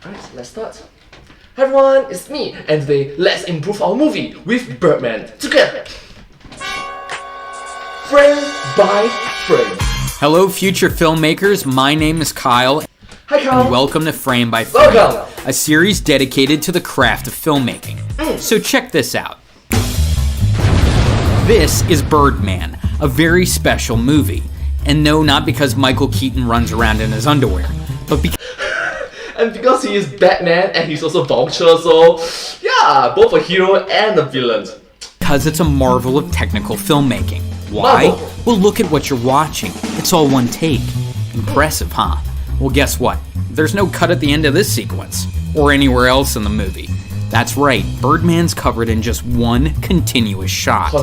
Alright, let's start. Hi everyone, it's me, and today let's improve our movie with Birdman together. Frame by frame. Hello future filmmakers, my name is Kyle. Hi Kyle. And welcome to Frame by Frame, Welcome. a series dedicated to the craft of filmmaking. So check this out. This is Birdman, a very special movie. And no, not because Michael Keaton runs around in his underwear, but because... And because he is Batman and he's also Vulture, so yeah, both a hero and a villain. Because it's a marvel of technical filmmaking. Why? Marvel. Well, look at what you're watching. It's all one take. Impressive, huh? Well, guess what? There's no cut at the end of this sequence, or anywhere else in the movie. That's right, Birdman's covered in just one continuous shot.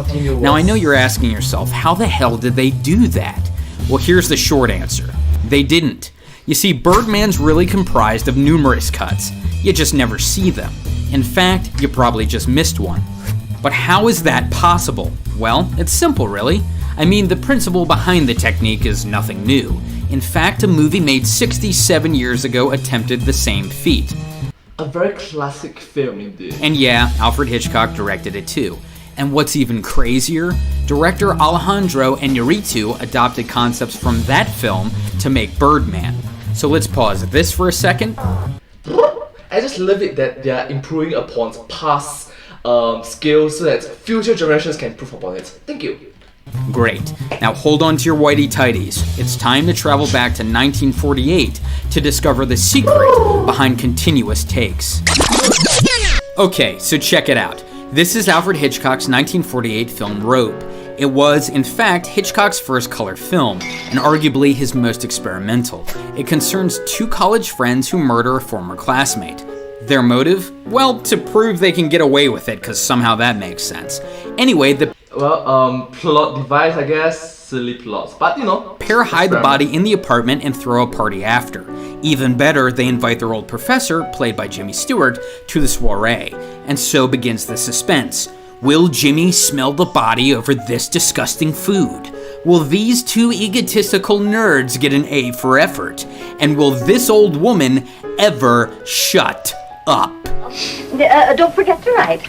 Now, I know you're asking yourself, how the hell did they do that? Well, here's the short answer. They didn't. You see, Birdman's really comprised of numerous cuts. You just never see them. In fact, you probably just missed one. But how is that possible? Well, it's simple, really. I mean, the principle behind the technique is nothing new. In fact, a movie made 67 years ago attempted the same feat. A very classic film indeed. And yeah, Alfred Hitchcock directed it too. And what's even crazier, director Alejandro Iñárritu adopted concepts from that film to make Birdman. So let's pause this for a second. I just love it that they are improving upon past skills so that future generations can improve upon it. Thank you. Great. Now hold on to your whitey tighties. It's time to travel back to 1948 to discover the secret behind continuous takes. Okay, so check it out. This is Alfred Hitchcock's 1948 film Rope. It was, in fact, Hitchcock's first color film, and arguably his most experimental. It concerns two college friends who murder a former classmate. Their motive? Well, to prove they can get away with it, because somehow that makes sense. Anyway, the plot device, I guess. Silly plots, but you know. Pair hide the body in the apartment and throw a party after. Even better, they invite their old professor, played by Jimmy Stewart, to the soiree. And so begins the suspense. Will Jimmy smell the body over this disgusting food? Will these two egotistical nerds get an A for effort? And will this old woman ever shut up? Don't forget to write.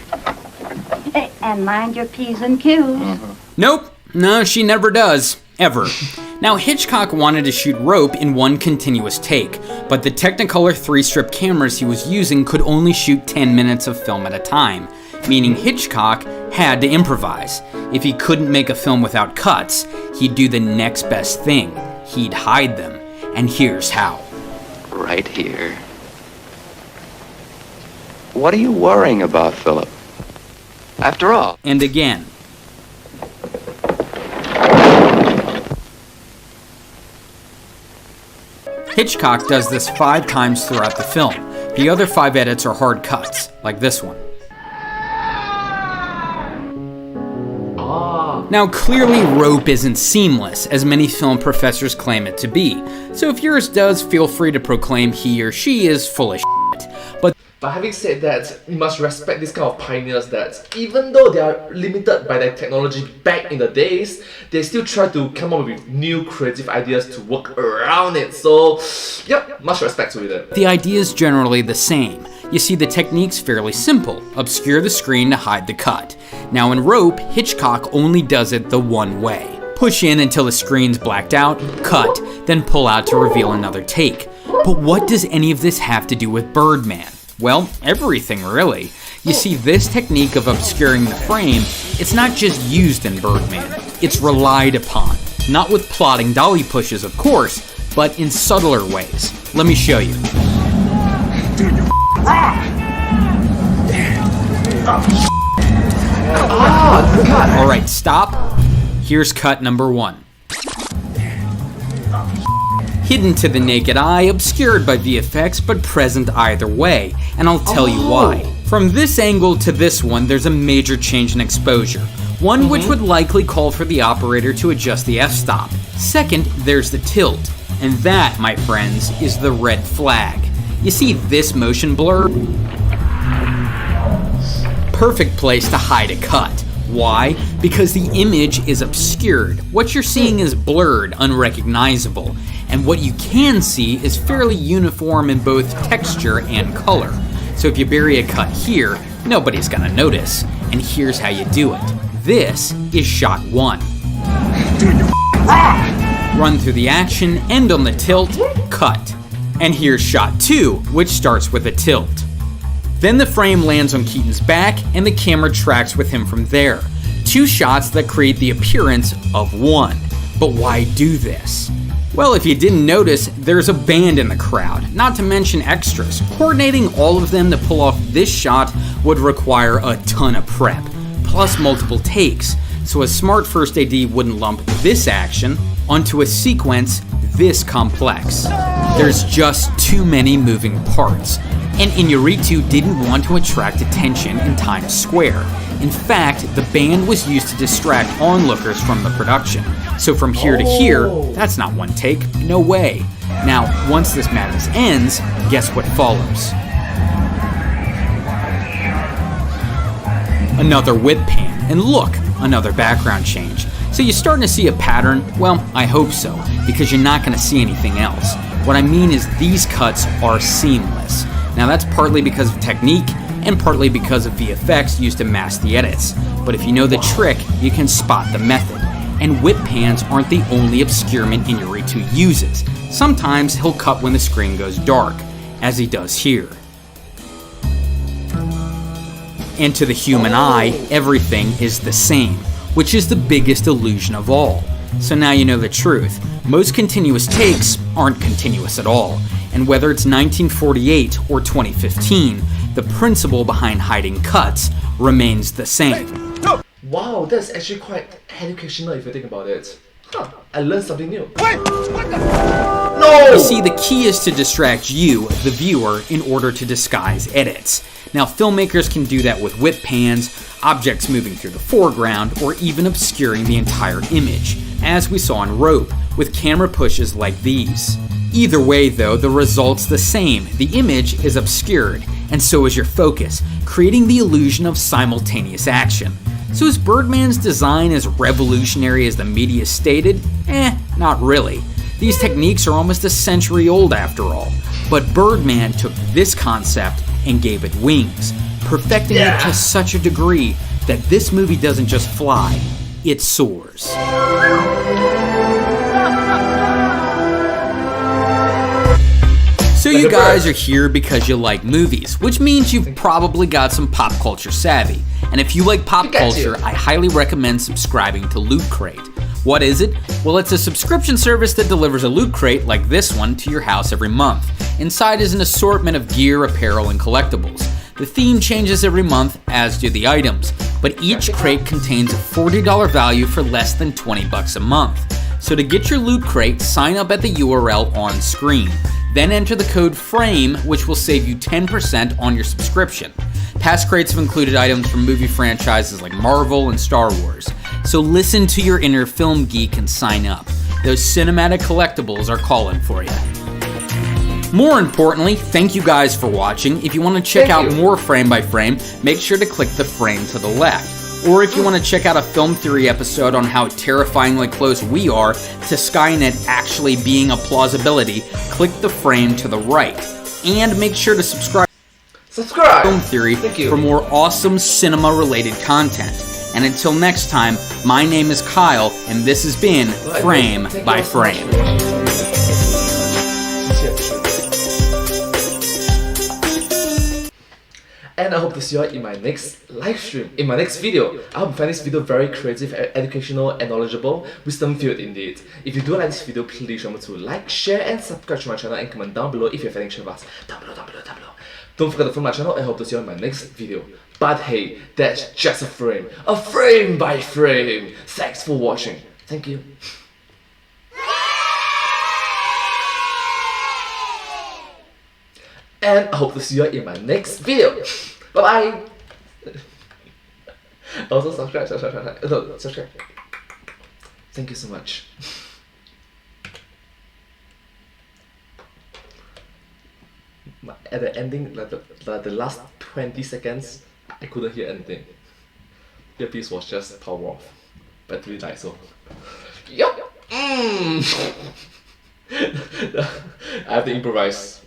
And mind your P's and Q's. Nope. No, she never does. Ever. Now, Hitchcock wanted to shoot Rope in one continuous take, but the Technicolor 3-strip cameras he was using could only shoot 10 minutes of film at a time, meaning Hitchcock had to improvise. If he couldn't make a film without cuts, he'd do the next best thing. He'd hide them. And here's how. Right here. What are you worrying about, Philip? After all. And again. Hitchcock does this 5 times throughout the film. The other 5 edits are hard cuts, like this one. Now clearly Rope isn't seamless, as many film professors claim it to be, so if yours does, feel free to proclaim he or she is full of shit. But having said that, we must respect these kind of pioneers that even though they are limited by their technology back in the days, they still try to come up with new creative ideas to work around it. So, yep, much respect to them. The idea is generally the same. You see, the technique's fairly simple. Obscure the screen to hide the cut. Now in Rope, Hitchcock only does it the one way. Push in until the screen's blacked out, cut, then pull out to reveal another take. But what does any of this have to do with Birdman? Well, everything really. You see, this technique of obscuring the frame, it's not just used in Birdman, it's relied upon. Not with plotting dolly pushes, of course, but in subtler ways. Let me show you. Alright, stop. Here's cut number 1. Hidden to the naked eye, obscured by VFX, but present either way, and I'll tell you why. From this angle to this one, there's a major change in exposure, one which would likely call for the operator to adjust the f-stop. Second, there's the tilt, and that, my friends, is the red flag. You see this motion blur? Perfect place to hide a cut. Why? Because the image is obscured. What you're seeing is blurred, unrecognizable, and what you can see is fairly uniform in both texture and color. So if you bury a cut here, nobody's gonna notice. And here's how you do it. This is shot 1. Run through the action, end on the tilt, cut. And here's shot 2, which starts with a tilt. Then the frame lands on Keaton's back and the camera tracks with him from there. 2 shots that create the appearance of 1. But why do this? Well, if you didn't notice, there's a band in the crowd, not to mention extras. Coordinating all of them to pull off this shot would require a ton of prep, plus multiple takes, so a smart first AD wouldn't lump this action onto a sequence this complex. There's just too many moving parts, and Iñárritu didn't want to attract attention in Times Square. In fact, the band was used to distract onlookers from the production. So from here to here, that's not one take, no way. Now, once this madness ends, guess what follows? Another whip pan, and look, another background change. So you're starting to see a pattern? Well, I hope so, because you're not going to see anything else. What I mean is these cuts are seamless. Now that's partly because of technique, and partly because of VFX used to mask the edits. But if you know the trick, you can spot the method. And whip pans aren't the only obscurement Iñárritu uses. Sometimes he'll cut when the screen goes dark, as he does here. And to the human eye, everything is the same, which is the biggest illusion of all. So now you know the truth. Most continuous takes aren't continuous at all. And whether it's 1948 or 2015, the principle behind hiding cuts remains the same. Wow, that's actually quite educational if you think about it. Huh, I learned something new. Wait, what the? No! You see, the key is to distract you, the viewer, in order to disguise edits. Now, filmmakers can do that with whip pans, objects moving through the foreground, or even obscuring the entire image, as we saw in Rope, with camera pushes like these. Either way, though, the result's the same. The image is obscured, and so is your focus, creating the illusion of simultaneous action. So is Birdman's design as revolutionary as the media stated? Not really. These techniques are almost a century old after all. But Birdman took this concept and gave it wings, perfecting it to such a degree that this movie doesn't just fly, it soars. So you guys are here because you like movies, which means you've probably got some pop culture savvy. And if you like pop culture, I highly recommend subscribing to Loot Crate. What is it? Well, it's a subscription service that delivers a loot crate like this one to your house every month. Inside is an assortment of gear, apparel, and collectibles. The theme changes every month, as do the items, but each crate contains a $40 value for less than $20 a month. So to get your loot crate, sign up at the URL on screen. Then enter the code FRAME, which will save you 10% on your subscription. Past crates have included items from movie franchises like Marvel and Star Wars. So listen to your inner film geek and sign up. Those cinematic collectibles are calling for you. More importantly, thank you guys for watching. If you want to check out more Frame by Frame, make sure to click the frame to the left. Or if you want to check out a film theory episode on how terrifyingly close we are to Skynet actually being a plausibility, click the frame to the right. And make sure to subscribe to Film Theory for more awesome cinema-related content. And until next time, my name is Kyle, and this has been Frame by Frame. And I hope to see you all in my next live stream, in my next video. I hope you find this video very creative, educational, and knowledgeable, wisdom-filled indeed. If you do like this video, please remember to like, share, and subscribe to my channel, and comment down below if you have any questions of us. Down below. Don't forget to follow my channel, and I hope to see you all in my next video. But hey, that's just a frame by frame. Thanks for watching. Thank you. And I hope to see you in my next video. Bye bye. Also subscribe. No, subscribe. Thank you so much. At the ending, like the last 20 seconds, I couldn't hear anything. earpiece was just power off. Battery died, so. Yup! I have to improvise.